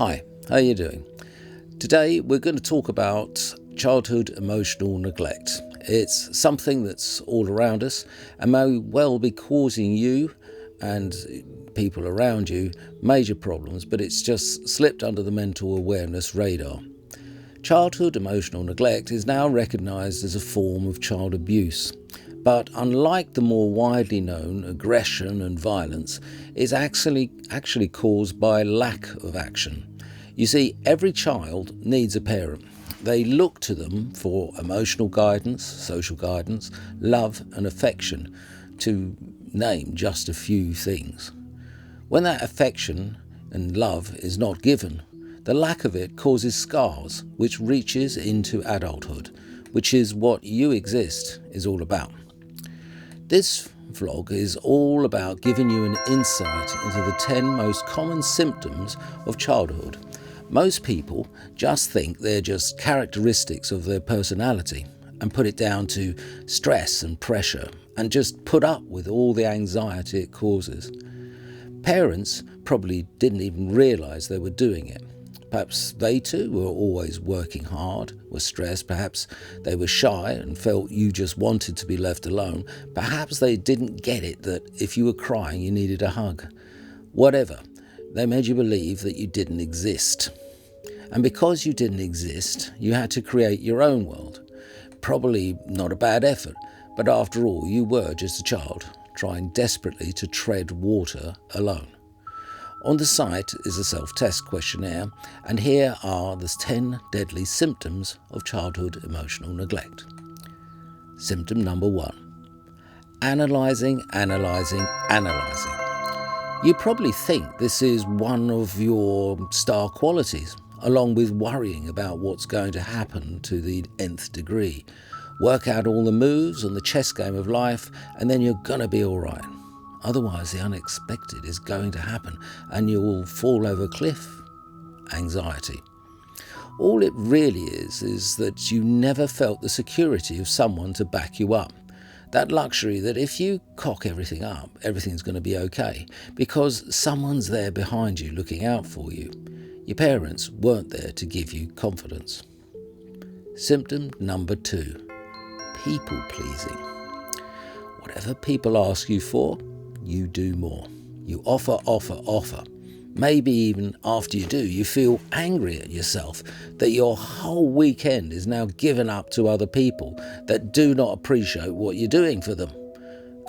Hi, how are you doing? Today we're going to talk about childhood emotional neglect. It's something that's all around us and may well be causing you and people around you major problems, but it's just slipped under the mental awareness radar. Childhood emotional neglect is now recognised as a form of child abuse. But unlike the more widely known aggression and violence, it's actually caused by lack of action. You see, every child needs a parent. They look to them for emotional guidance, social guidance, love and affection, to name just a few things. When that affection and love is not given, the lack of it causes scars which reaches into adulthood, which is what You Exist is all about. This vlog is all about giving you an insight into the 10 most common symptoms of childhood. Most people just think they're just characteristics of their personality and put it down to stress and pressure and just put up with all the anxiety it causes. Parents probably didn't even realise they were doing it. Perhaps they too were always working hard, were stressed, perhaps they were shy and felt you just wanted to be left alone. Perhaps they didn't get it that if you were crying you needed a hug. Whatever, they made you believe that you didn't exist. And because you didn't exist, you had to create your own world. Probably not a bad effort, but after all you were just a child, trying desperately to tread water alone. On the site is a self-test questionnaire, and here are the 10 deadly symptoms of childhood emotional neglect. Symptom number 1. Analysing. You probably think this is one of your star qualities, along with worrying about what's going to happen to the nth degree. Work out all the moves on the chess game of life, and then you're going to be all right. Otherwise, the unexpected is going to happen and you will fall over a cliff. Anxiety. All it really is that you never felt the security of someone to back you up. That luxury that if you cock everything up, everything's going to be okay, because someone's there behind you looking out for you. Your parents weren't there to give you confidence. Symptom number 2. People pleasing. Whatever people ask you for, you do more. You offer. Maybe even after you do, you feel angry at yourself that your whole weekend is now given up to other people that do not appreciate what you're doing for them.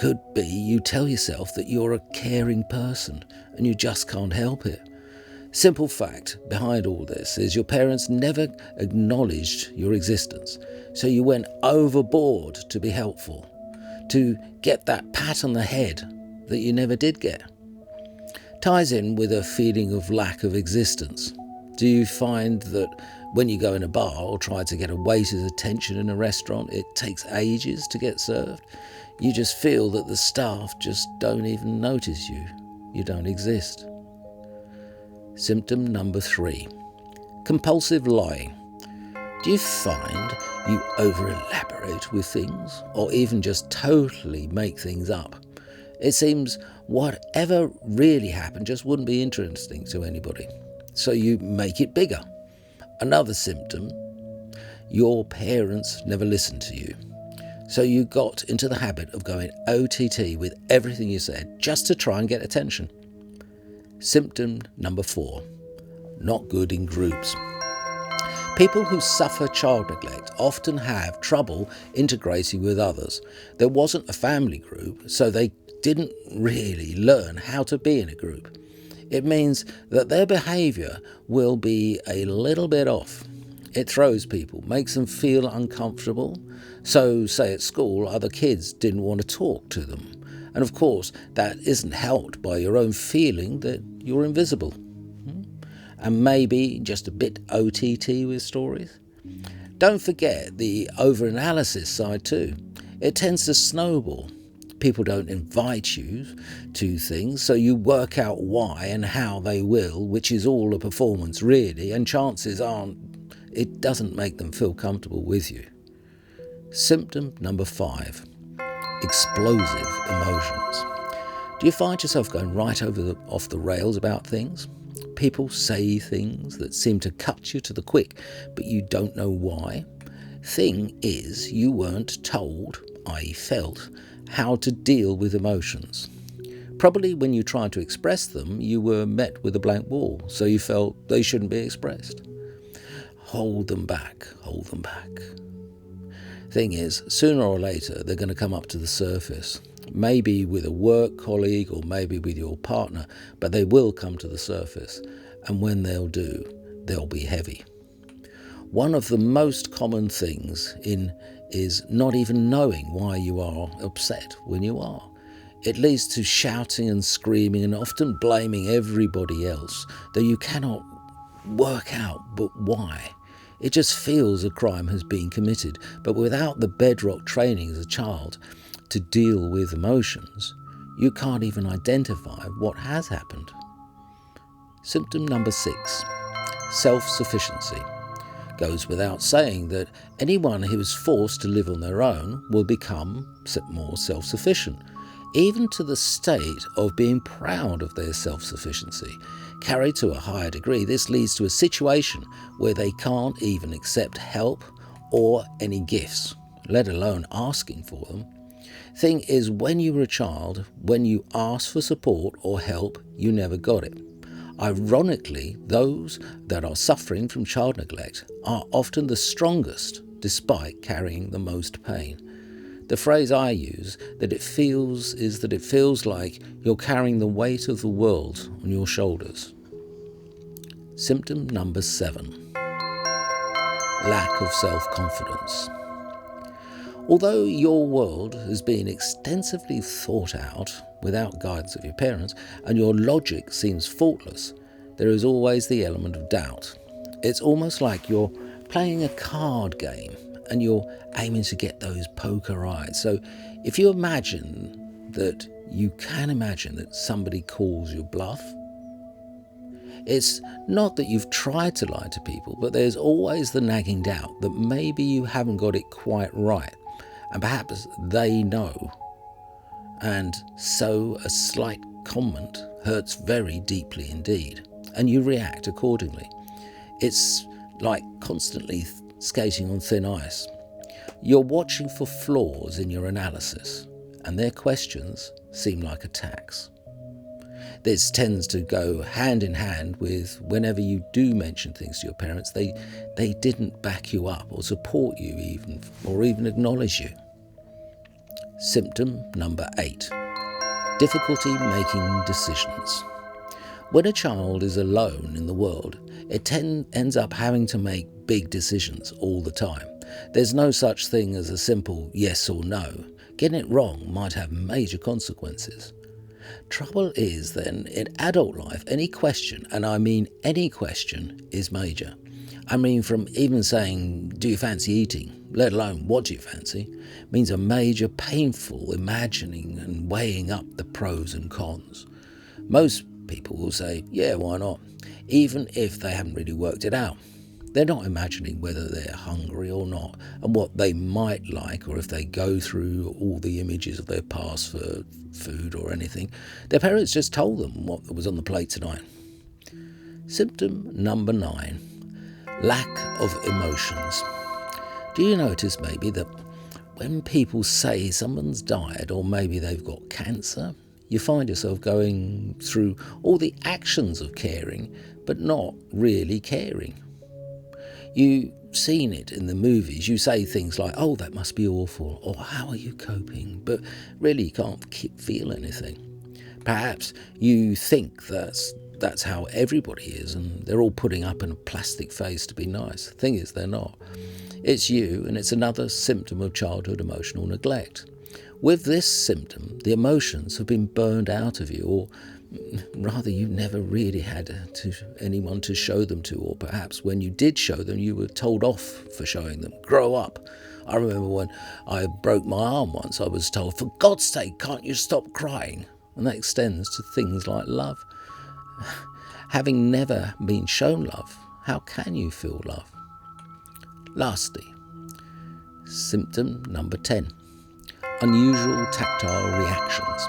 Could be you tell yourself that you're a caring person and you just can't help it. Simple fact behind all this is your parents never acknowledged your existence, so you went overboard to be helpful, to get that pat on the head that you never did get. Ties in with a feeling of lack of existence. Do you find that when you go in a bar or try to get a waiter's attention in a restaurant, it takes ages to get served? You just feel that the staff just don't even notice you. You don't exist. Symptom number 3. Compulsive lying. Do you find you over-elaborate with things or even just totally make things up? It seems whatever really happened just wouldn't be interesting to anybody. So you make it bigger. Another symptom, your parents never listened to you. So you got into the habit of going OTT with everything you said just to try and get attention. Symptom number 4, not good in groups. People who suffer child neglect often have trouble integrating with others. There wasn't a family group, so they didn't really learn how to be in a group. It means that their behaviour will be a little bit off. It throws people, makes them feel uncomfortable. So, say at school, other kids didn't want to talk to them. And of course, that isn't helped by your own feeling that you're invisible. And maybe just a bit OTT with stories. Don't forget the overanalysis side too. It tends to snowball. People don't invite you to things, so you work out why and how they will, which is all a performance really, and chances aren't it doesn't make them feel comfortable with you. Symptom number 5, explosive emotions. Do you find yourself going right off the rails about things? People say things that seem to cut you to the quick, but you don't know why. Thing is, you weren't told, i.e. felt, how to deal with emotions. Probably when you tried to express them, you were met with a blank wall, so you felt they shouldn't be expressed. Hold them back, hold them back. Thing is, sooner or later, they're going to come up to the surface. Maybe with a work colleague or maybe with your partner, but they will come to the surface. And when they'll do, they'll be heavy. One of the most common things is not even knowing why you are upset when you are. It leads to shouting and screaming and often blaming everybody else, though you cannot work out but why. It just feels a crime has been committed, but without the bedrock training as a child to deal with emotions, you can't even identify what has happened. Symptom number 6, self-sufficiency. Goes without saying that anyone who is forced to live on their own will become more self-sufficient, even to the state of being proud of their self-sufficiency. Carried to a higher degree, this leads to a situation where they can't even accept help or any gifts, let alone asking for them. Thing is, when you were a child, when you asked for support or help, you never got it. Ironically, those that are suffering from child neglect are often the strongest, despite carrying the most pain. The phrase I use that it feels like you're carrying the weight of the world on your shoulders. Symptom number 7, lack of self-confidence. Although your world has been extensively thought out without guidance of your parents and your logic seems faultless, there is always the element of doubt. It's almost like you're playing a card game and you're aiming to get those poker eyes. So if you can imagine that somebody calls your bluff, it's not that you've tried to lie to people, but there's always the nagging doubt that maybe you haven't got it quite right, and perhaps they know. And so a slight comment hurts very deeply indeed, and you react accordingly. It's like constantly skating on thin ice. You're watching for flaws in your analysis, and their questions seem like attacks. This tends to go hand in hand with whenever you do mention things to your parents, they didn't back you up or support you or even acknowledge you. Symptom number 8, difficulty making decisions. When a child is alone in the world, it ends up having to make big decisions all the time. There's no such thing as a simple yes or no. Getting it wrong might have major consequences. Trouble is then, in adult life, any question, and I mean any question, is major. I mean, from even saying, do you fancy eating, let alone what do you fancy, means a major painful imagining and weighing up the pros and cons. Most people will say, yeah, why not, even if they haven't really worked it out. They're not imagining whether they're hungry or not and what they might like, or if they go through all the images of their past for food or anything. Their parents just told them what was on the plate tonight. Symptom number 9, lack of emotions. Do you notice maybe that when people say someone's died or maybe they've got cancer, you find yourself going through all the actions of caring but not really caring? You've seen it in the movies. You say things like, oh, that must be awful, or how are you coping? But really you can't feel anything. Perhaps you think that's how everybody is and they're all putting up in a plastic face to be nice. The thing is, they're not. It's you, and it's another symptom of childhood emotional neglect. With this symptom, the emotions have been burned out of you, or rather you never really had anyone to show them to, or perhaps when you did show them, you were told off for showing them. Grow up. I remember when I broke my arm once, I was told, for God's sake, can't you stop crying? And that extends to things like love. Having never been shown love, how can you feel love? Lastly, symptom number 10, unusual tactile reactions.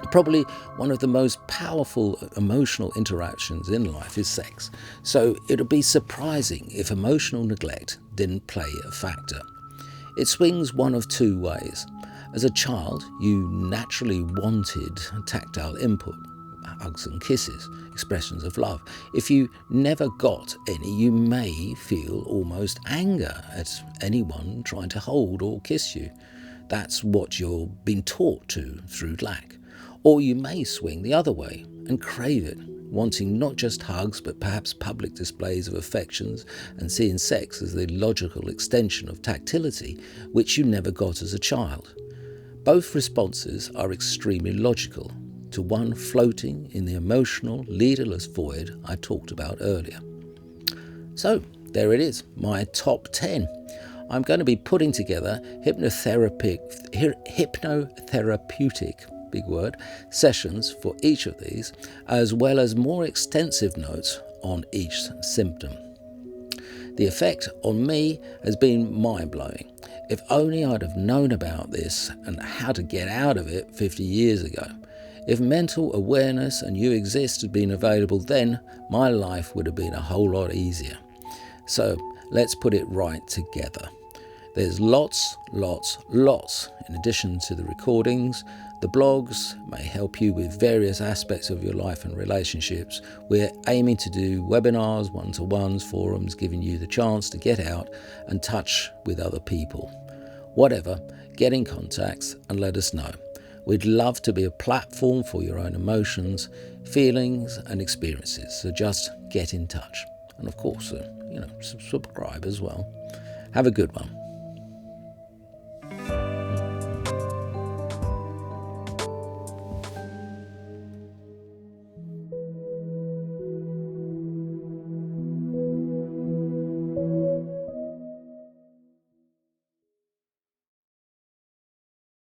Probably one of the most powerful emotional interactions in life is sex, so it would be surprising if emotional neglect didn't play a factor. It swings one of two ways. As a child, you naturally wanted tactile input, hugs and kisses, expressions of love. If you never got any, you may feel almost anger at anyone trying to hold or kiss you. That's what you're being taught to through lack. Or you may swing the other way and crave it, wanting not just hugs but perhaps public displays of affections and seeing sex as the logical extension of tactility, which you never got as a child. Both responses are extremely logical, to one floating in the emotional, leaderless void I talked about earlier. So, there it is, my top 10. I'm going to be putting together hypnotherapeutic, big word, sessions for each of these, as well as more extensive notes on each symptom. The effect on me has been mind-blowing. If only I'd have known about this and how to get out of it 50 years ago. If mental awareness and you exist had been available then, my life would have been a whole lot easier. So let's put it right together. There's lots. In addition to the recordings, the blogs may help you with various aspects of your life and relationships. We're aiming to do webinars, one-to-ones, forums, giving you the chance to get out and touch with other people. Whatever, get in contact and let us know. We'd love to be a platform for your own emotions, feelings and experiences. So just get in touch. And of course, subscribe as well. Have a good one.